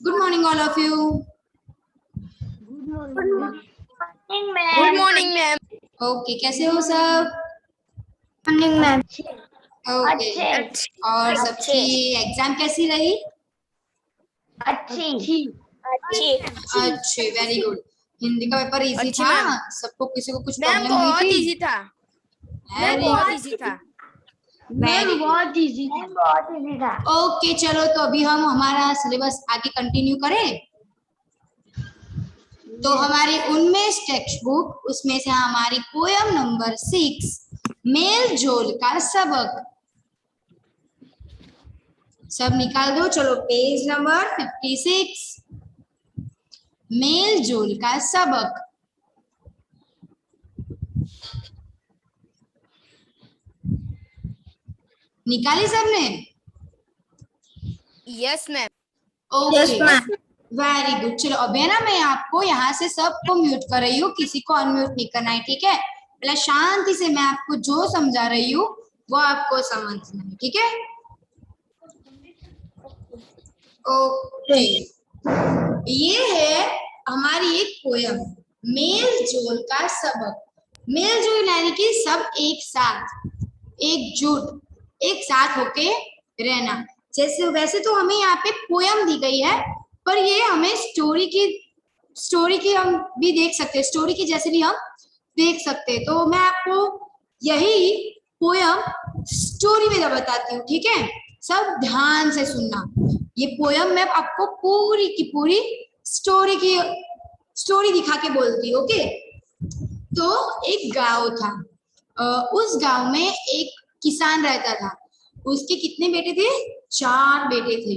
Good morning all of you. Good morning ma'am. Okay, कैसे हो सब? Morning ma'am. ओके, और सबकी एग्जाम कैसी रही? अच्छी। अच्छे, वेरी गुड। हिंदी का पेपर इजी अच्छी था? मैम। सबको किसी को कुछ मैम प्रॉब्लम हुई बहुत थी? इजी था। मैम वेरी बहुत इजी था। वेरी बहुत इजी था। ओके, चलो तो अभी हम हमारा सिलेबस आगे कंटिन्यू करें। तो हमारी उन्मेष टेक्स्ट बुक, उसमें से हमारी पोयम नंबर 6 मेल जोल का सबक, सब निकाल दो। चलो पेज नंबर 56, मेल जोल का सबक। निकाली सबने? Yes ma'am. Okay, very good. चलो अभी है ना, मैं आपको यहाँ से सबको म्यूट कर रही हूँ, किसी को अनम्यूट नहीं करना है, ठीक है? पहले शांति से मैं आपको जो समझा रही हूँ वो आपको समझना है, ठीक है? ओके, ये है हमारी एक पोयम, मेल जोल का सबक। मेल जोल यानी कि सब एक साथ, एकजुट, एक साथ होके रहना। जैसे वैसे तो हमें यहाँ पे पोयम दी गई है, पर ये हमें स्टोरी की हम भी देख सकते हैं, स्टोरी की जैसे भी हम देख सकते हैं। तो मैं आपको यही पोयम स्टोरी में बताती हूँ, ठीक है? सब ध्यान से सुनना। ये पोयम मैं आपको पूरी की पूरी स्टोरी दिखा के बोलती हूँ, ओके? तो एक गांव था, उस गांव में एक किसान रहता था। उसके कितने बेटे थे? 4 बेटे थे।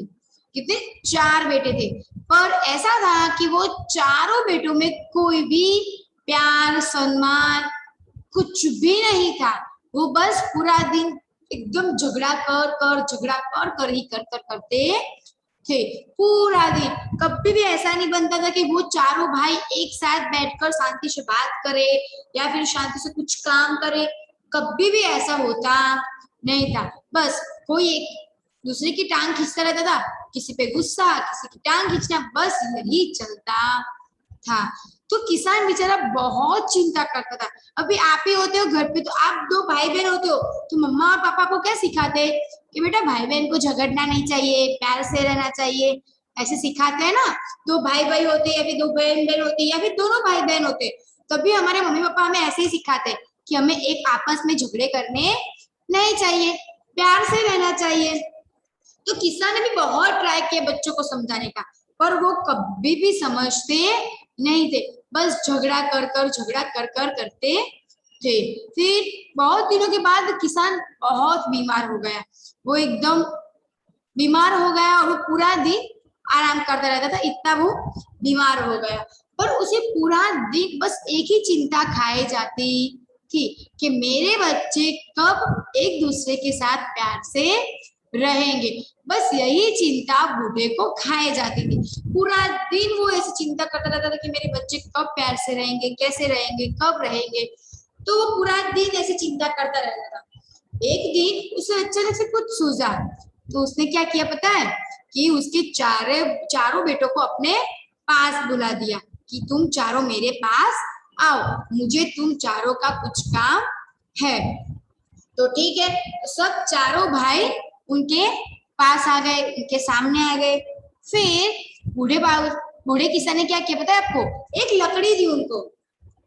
कितने? 4 बेटे थे। पर ऐसा था कि वो चारों बेटों में कोई भी प्यार सम्मान कुछ भी नहीं था। वो बस पूरा दिन एकदम झगड़ा कर ही करते थे पूरा दिन। कभी भी ऐसा नहीं बनता था कि वो चारों भाई एक साथ बैठकर शांति से बात करे या फिर शांति से कुछ काम करे। कभी भी ऐसा होता नहीं था। बस कोई एक दूसरे की टांग खींचता रहता था, किसी पे गुस्सा, किसी की टांग खींचना, बस यही चलता था। तो किसान बेचारा बहुत चिंता करता था। अभी आप ही होते हो घर पे, तो आप 2 भाई बहन होते हो, तो मम्मा और पापा को क्या सिखाते कि बेटा भाई बहन को झगड़ना नहीं चाहिए, प्यार से रहना चाहिए, ऐसे सिखाते हैं ना। 2 भाई भाई होते या फिर 2 बहन बहन होते या फिर दोनों भाई बहन होते, तभी हमारे मम्मी पापा हमें ऐसे ही सिखाते कि हमें एक आपस में झगड़े करने नहीं चाहिए, प्यार से रहना चाहिए। तो किसान ने भी बहुत ट्राई किया बच्चों को समझाने का, पर वो कभी भी समझते नहीं थे। बस झगड़ा कर करते थे। फिर बहुत दिनों के बाद किसान बहुत बीमार हो गया। वो एकदम बीमार हो गया और वो पूरा दिन आराम करता रहता था, इतना वो बीमार हो गया। पर उसे पूरा दिन बस एक ही चिंता खाए जाती थी कि मेरे बच्चे कब एक दूसरे के साथ प्यार से रहेंगे। बस यही चिंता बूढ़े को खाए जाती थी। पूरा दिन वो ऐसी चिंता करता रहता था कि मेरे बच्चे कब प्यार से रहेंगे, कैसे रहेंगे, कब रहेंगे। तो वो पूरा दिन ऐसी चिंता करता रहता था। एक दिन उसे अचानक से कुछ सूझा, तो उसने क्या किया पता है? कि उसके चारों बेटों को अपने पास बुला दिया कि तुम चारों मेरे पास आओ, मुझे तुम चारों का कुछ काम है। तो ठीक है, सब चारों भाई उनके पास आ गए, उनके सामने आ गए। फिर बूढ़े किसान ने क्या किया पता है आपको? एक लकड़ी दी उनको,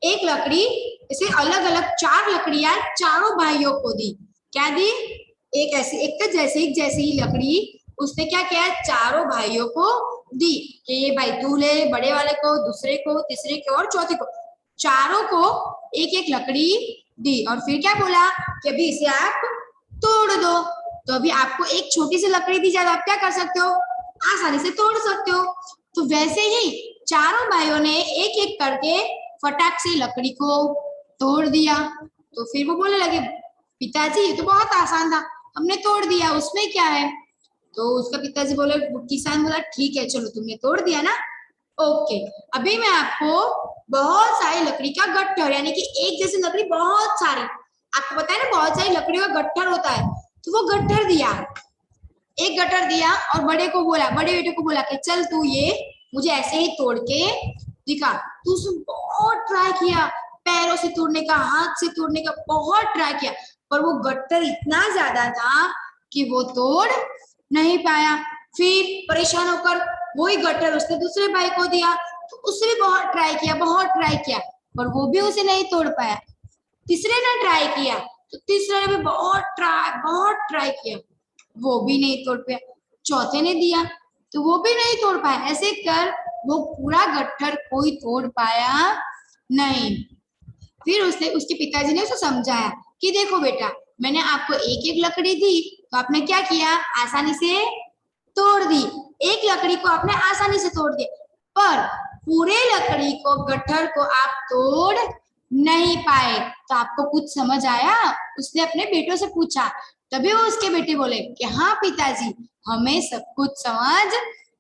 एक लकड़ी, इसे अलग अलग 4 लकड़ियां चारों भाइयों को दी। क्या दी? एक ऐसी, एक जैसी ही लकड़ी उसने क्या किया? चारों भाइयों को दी कि ये भाई तू ले, बड़े वाले को, दूसरे को, तीसरे को और चौथे को, चारों को एक एक लकड़ी दी। और फिर क्या बोला कि अभी इसे आप तोड़ दो। तो अभी आपको एक छोटी सी लकड़ी दी जाए, आप क्या कर सकते हो? आसानी से तोड़ सकते हो। तो वैसे ही चारों भाइयों ने एक एक करके फटाक से लकड़ी को तोड़ दिया। तो फिर वो बोलने लगे, पिताजी ये तो बहुत आसान था, हमने तोड़ दिया, उसमें क्या है? तो उसका पिताजी बोले, किसान बोला ठीक है चलो तुमने तोड़ दिया ना, ओके, अभी मैं आपको बहुत सारी लकड़ी का गट्ठर, यानी कि एक जैसी लकड़ी बहुत सारी, आपको पता है ना बहुत सारी लकड़ियों का गट्ठर होता है, तो वो गट्ठर दिया। एक गट्टर दिया और बड़े बेटे को बोला कि चल तू ये मुझे ऐसे ही तोड़ के दिखा। तो उसने बहुत ट्राई किया, पैरों से तोड़ने का, हाथ से तोड़ने का बहुत ट्राई किया, पर वो गट्टर इतना ज्यादा था कि वो तोड़ नहीं पाया। फिर परेशान होकर वही गट्टर उसने दूसरे भाई को दिया, तो उसने भी बहुत ट्राई किया, पर वो भी उसे नहीं तोड़ पाया। तीसरे ने ट्राई किया, तो तीसरे ने भी बहुत ट्राई किया, वो भी नहीं तोड़ पाया। चौथे ने दिया तो वो भी नहीं तोड़ पाया। ऐसे कर वो पूरा गट्ठर कोई तोड़ पाया नहीं। फिर उसके पिताजी ने उसे समझाया कि देखो बेटा, मैंने आपको एक एक लकड़ी दी तो आपने क्या किया, आसानी से तोड़ दी। एक लकड़ी को आपने आसानी से तोड़ दिया, पर पूरे लकड़ी को, गट्ठर को आप तोड़ नहीं पाए। तो आपको कुछ समझ आया? उसने अपने बेटों से पूछा, तभी वो उसके बेटे बोले कि हाँ पिताजी, हमें सब कुछ समझ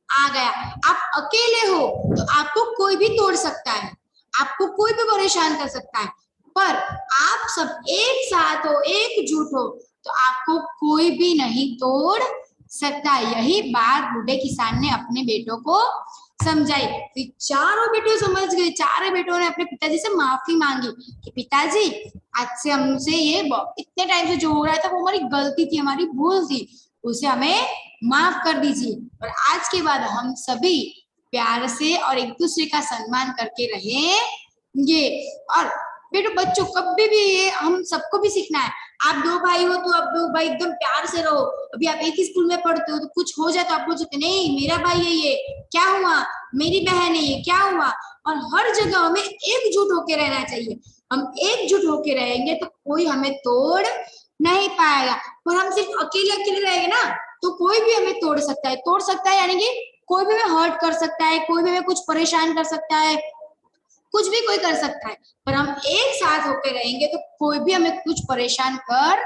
आ गया। आप अकेले हो तो आपको कोई भी तोड़ सकता है, आपको कोई भी परेशान कर सकता है, पर आप सब एक साथ हो, एकजुट हो, तो आपको कोई भी नहीं तोड़ सकता। यही बात बूढ़े किसान ने अपने बेटों को समझाई। फिर चारों बेटे समझ गए। चारों बेटों ने अपने पिताजी से माफी मांगी कि पिताजी, आज से हमसे ये इतने टाइम से जो हो रहा था वो हमारी गलती थी, हमारी भूल थी, उसे हमें माफ कर दीजिए, और आज के बाद हम सभी प्यार से और एक दूसरे का सम्मान करके रहेंगे। और बेटो बच्चों, कभी भी ये हम सबको भी सीखना है। आप दो भाई हो तो आप दो भाई एकदम प्यार से रहो। अभी आप एक ही स्कूल में पढ़ते हो तो कुछ हो जाए तो आप बोलते नहीं मेरा भाई है, ये क्या हुआ, मेरी बहन है, ये क्या हुआ। और हर जगह हमें एकजुट होके रहना चाहिए। हम एकजुट होके रहेंगे तो कोई हमें तोड़ नहीं पाएगा। पर हम सिर्फ अकेले रहेंगे ना तो कोई भी हमें तोड़ सकता है, यानी कि कोई भी हमें हर्ट कर सकता है, कोई भी हमें कुछ परेशान कर सकता है, कुछ भी कोई कर सकता है। पर हम एक साथ होकर रहेंगे तो कोई भी हमें कुछ परेशान कर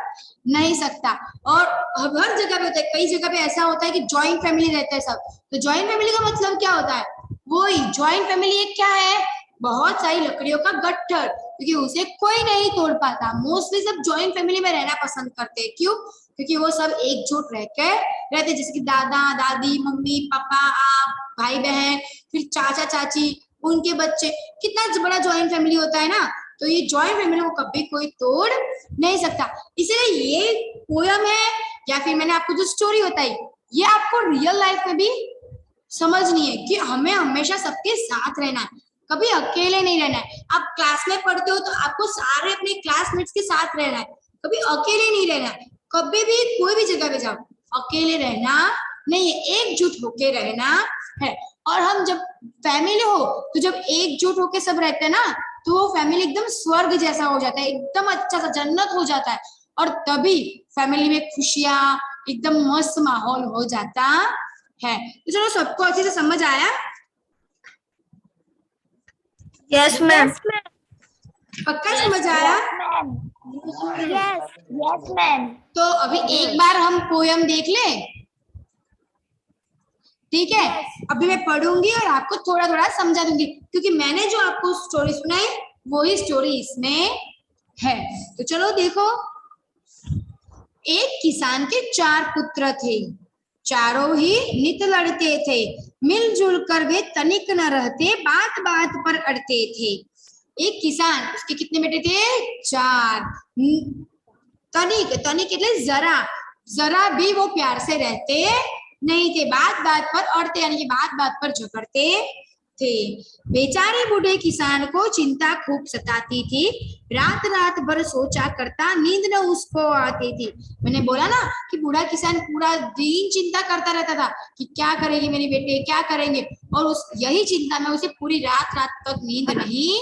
नहीं सकता। और हर जगह पे होता है, कई जगह पे ऐसा होता है कि जॉइंट फैमिली रहता है सब। तो जॉइंट फैमिली का मतलब क्या होता है? वही जॉइंट फैमिली एक क्या है, बहुत सारी लकड़ियों का गट्ठर, क्योंकि उसे कोई नहीं तोड़ पाता। मोस्टली सब जॉइंट फैमिली में रहना पसंद करते हैं। क्यों? क्योंकि वो सब एकजुट रहकर रहते, जैसे कि दादा दादी, मम्मी पापा, आप भाई बहन, फिर चाचा चाची, उनके बच्चे, कितना बड़ा जॉइंट फैमिली होता है ना। तो ये जॉइंट फैमिली को कभी कोई तोड़ नहीं सकता। इसलिए ये पोयम है या फिर मैंने आपको जो स्टोरी बताई, ये आपको रियल लाइफ में भी समझनी है कि हमें हमेशा सबके साथ रहना है, कभी अकेले नहीं रहना है। आप क्लास में पढ़ते हो तो आपको सारे अपने क्लासमेट्स के साथ रहना है, कभी अकेले नहीं रहना है। कभी भी कोई भी जगह पे जाओ, अकेले रहना नहीं है, एकजुट होके रहना है। और हम जब फैमिली हो तो जब एकजुट होके सब रहते हैं ना, तो वो फैमिली एकदम स्वर्ग जैसा हो जाता है, एकदम अच्छा सा जन्नत हो जाता है। और तभी फैमिली में खुशियां, एकदम मस्त माहौल हो जाता है। तो चलो, सबको अच्छे से समझ आया? Yes ma'am. पक्का समझ आया? Yes ma'am. तो अभी एक बार हम पोयम देख लें, ठीक है? अभी मैं पढ़ूंगी और आपको थोड़ा थोड़ा समझा दूंगी, क्योंकि मैंने जो आपको स्टोरी सुनाई वही स्टोरी इसमें है। तो चलो देखो। एक किसान के 4 पुत्र थे, चारों ही नित लड़ते थे, मिलजुल कर वे तनिक न रहते, बात बात पर अड़ते थे। एक किसान, उसके कितने बेटे थे? 4। तनिक, तनिक એટલે जरा भी वो प्यार से रहते नहीं थे, बात बात पर अड़ते, यानी कि बात बात पर झगड़ते थे। बेचारे बूढ़े किसान को चिंता खूब सताती थी, रात रात भर सोचा करता, नींद न उसको आती थी। मैंने बोला ना कि बूढ़ा किसान पूरा दिन चिंता करता रहता था कि क्या करेंगे मेरे बेटे, क्या करेंगे, और उस यही चिंता में उसे पूरी रात रात तक नींद नहीं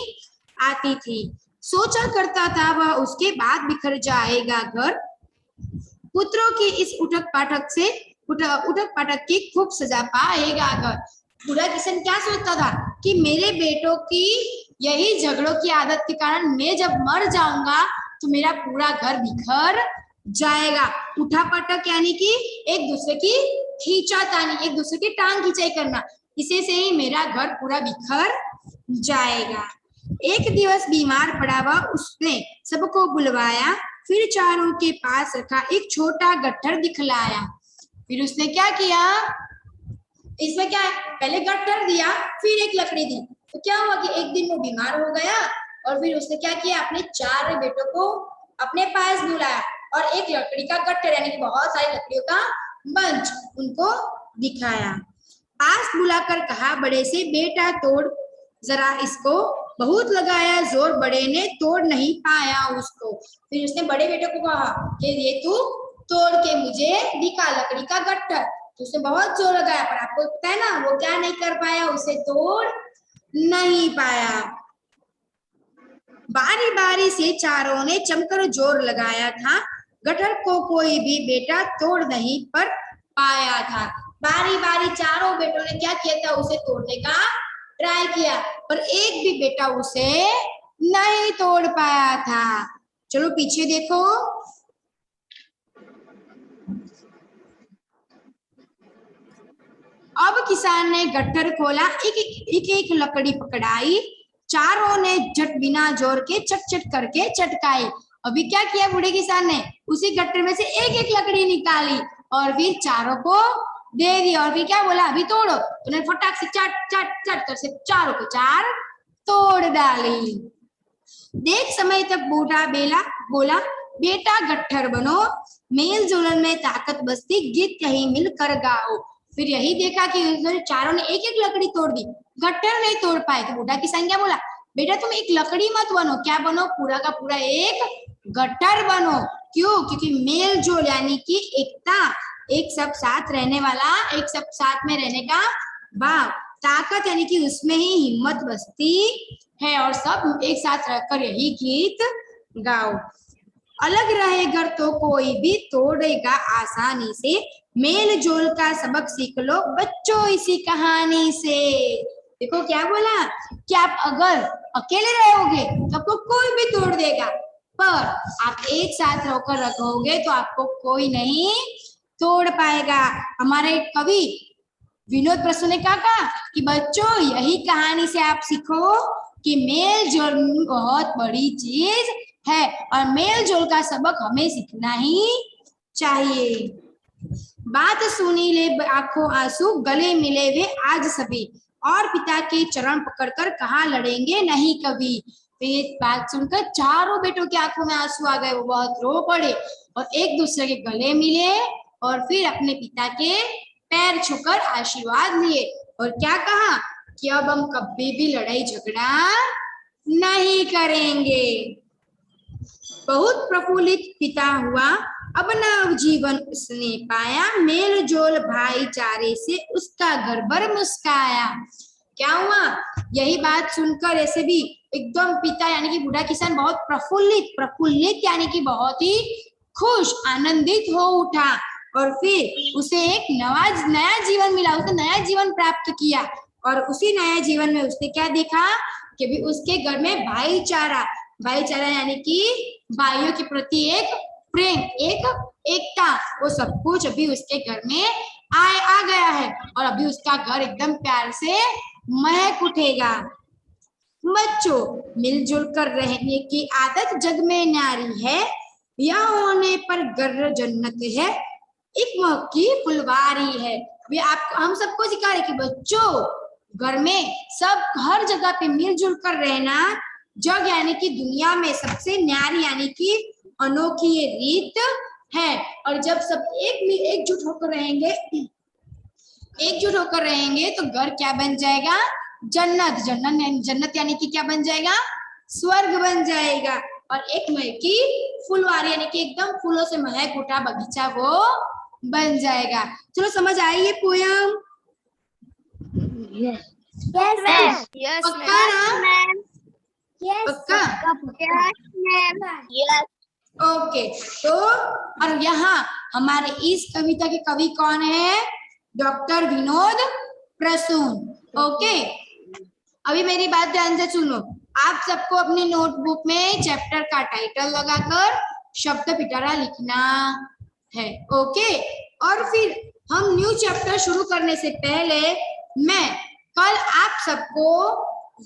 आती थी। सोचा करता था वह उसके बाद बिखर जाएगा घर। पुत्रों की इस उठक पाठक की खूब सजा पाएगा घर। बूढ़ा किसान क्या सोचता था कि मेरे बेटों की यही झगड़ों की आदत के कारण मैं जब मर जाऊंगा तो मेरा पूरा घर बिखर जाएगा। उठा पटक यानी कि एक दूसरे की खींचातानी, एक दूसरे की टांग खींचाई करना, इसे से ही मेरा घर पूरा बिखर जाएगा। एक दिवस बीमार पड़ा हुआ उसने सबको बुलवाया, फिर चारों के पास रखा, एक छोटा गट्ठर दिखलाया। फिर उसने क्या किया, इसमें क्या है, पहले गट्ठर दिया फिर एक लकड़ी दी। तो क्या हुआ कि एक दिन वो बीमार हो गया और फिर उसने क्या किया, अपने 4 बेटों को अपने पास बुलाया और एक लकड़ी का गट्ठर यानी कि बहुत सारी लकड़ियों का मंच उनको दिखाया। पास बुलाकर कहा बड़े से, बेटा तोड़ जरा इसको। बहुत लगाया जोर, बड़े ने तोड़ नहीं पाया उसको। फिर उसने बड़े बेटे को कहा कि ये तू तोड़ के मुझे दिखा लकड़ी का गट्ठर। तो उसने बहुत जोर लगाया पर आपको पता है ना वो क्या नहीं कर पाया, उसे तोड़ नहीं पाया। बारी बारी से चारों ने जमकर जोर लगाया था, गट्ठर को कोई भी बेटा तोड़ नहीं पर पाया था। बारी बारी चारों बेटों ने क्या किया था, उसे तोड़ने का ट्राई किया पर एक भी बेटा उसे नहीं तोड़ पाया था। चलो पीछे देखो। अब किसान ने गट्ठर खोला, एक लकड़ी पकड़ाई, चारों ने झट बिना जोर के चट चट करके चटकाई। अभी क्या किया बूढ़े किसान ने, उसी गट्ठर में से एक एक लकड़ी निकाली और फिर चारों को दे दी और फिर क्या बोला, अभी तोड़ो। उन्होंने फटाक से चट चट चट कर से चारों को 4 तोड़ डाली। देख समय तक बूढ़ा बेला बोला, बेटा गट्ठर बनो, मेल जोलन में ताकत बसती, गीत कहीं मिलकर गाओ। फिर यही देखा कि चारों ने एक एक लकड़ी तोड़ दी, गट्ठर नहीं तोड़ पाए। तो बूढ़ा किसान क्या बोला, बेटा तुम एक लकड़ी मत बनो, क्या बनो, पूरा का पूरा एक गट्ठर बनो। क्यों, क्योंकि मेल जोल यानी कि एकता, एक सब साथ रहने वाला, एक सब साथ में रहने का भाव, ताकत यानी कि उसमें ही हिम्मत बसती है और सब एक साथ रहकर यही गीत गाओ। अलग रहेगा तो कोई भी तोड़ेगा आसानी से, मेल जोल का सबक सीख लो बच्चों इसी कहानी से। देखो क्या बोला कि आप अगर अकेले रहोगे तो आपको कोई भी तोड़ देगा, पर आप एक साथ रहकर रखोगे तो आपको कोई नहीं तोड़ पाएगा। हमारे कवि विनोद प्रसन्न ने क्या कहा कि बच्चों यही कहानी से आप सीखो कि मेल जोल बहुत बड़ी चीज है और मेल जोल का सबक हमें सीखना ही चाहिए। बात सुनी ले आंखों आंसू, गले मिले वे आज सभी, और पिता के चरण पकड़कर कहा लड़ेंगे नहीं कभी। तो ये बात सुनकर चारों बेटों की आंखों में आंसू आ गए, वो बहुत रो पड़े और एक दूसरे के गले मिले और फिर अपने पिता के पैर छूकर आशीर्वाद लिए और क्या कहा कि अब हम कभी भी लड़ाई झगड़ा नहीं करेंगे। बहुत प्रफुल्लित पिता हुआ, अब नव जीवन उसने पाया, मेल जोल भाईचारे से उसका घर भर मुस्काया। क्या हुआ, यही बात सुनकर ऐसे भी एकदम पिता यानी कि बूढ़ा किसान बहुत प्रफुल्लित यानी कि बहुत ही खुश आनंदित हो उठा और फिर उसे एक नया जीवन मिला, उसने नया जीवन प्राप्त किया और उसी नया जीवन में उसने क्या देखा कि भी उसके घर में भाईचारा यानी कि भाइयों के प्रति एक प्रेम, एक एकता, वो सब कुछ अभी उसके घर में आ गया है और अभी उसका घर एकदम प्यार से महक उठेगा। बच्चों मिलजुल कर रहने की आदत जग में न्यारी है, यह होने पर घर जन्नत है, एक महकी फुलवारी है। वे आपको हम सबको सिखा रहे कि बच्चों घर में सब हर जगह पे मिलजुल कर रहना जग यानी कि दुनिया में सबसे न्यारी यानी कि अनोखी ये रीत है। और जब सब एकजुट होकर रहेंगे तो घर क्या बन जाएगा, जन्नत यानी कि क्या बन जाएगा, स्वर्ग बन जाएगा। और एक महकी फुलवारी यानी कि एकदम फूलों से महक उठा बगीचा वो बन जाएगा। चलो समझ आई ये पोयम? ओके, तो और यहाँ हमारे इस कविता के कवि कौन है, डॉक्टर विनोद प्रसून। ओके, अभी मेरी बात ध्यान से सुनो, आप सबको अपनी नोटबुक में चैप्टर का टाइटल लगाकर शब्द पिटारा लिखना है। ओके, और फिर हम न्यू चैप्टर शुरू करने से पहले मैं कल आप सबको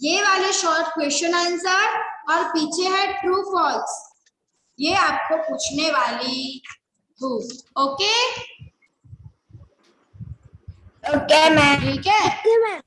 ये वाले शॉर्ट क्वेश्चन आंसर और पीछे है ट्रू फॉल्स, ये आपको पूछने वाली हूँ। Okay, Okay, ma'am. ठीक है? Okay, ma'am.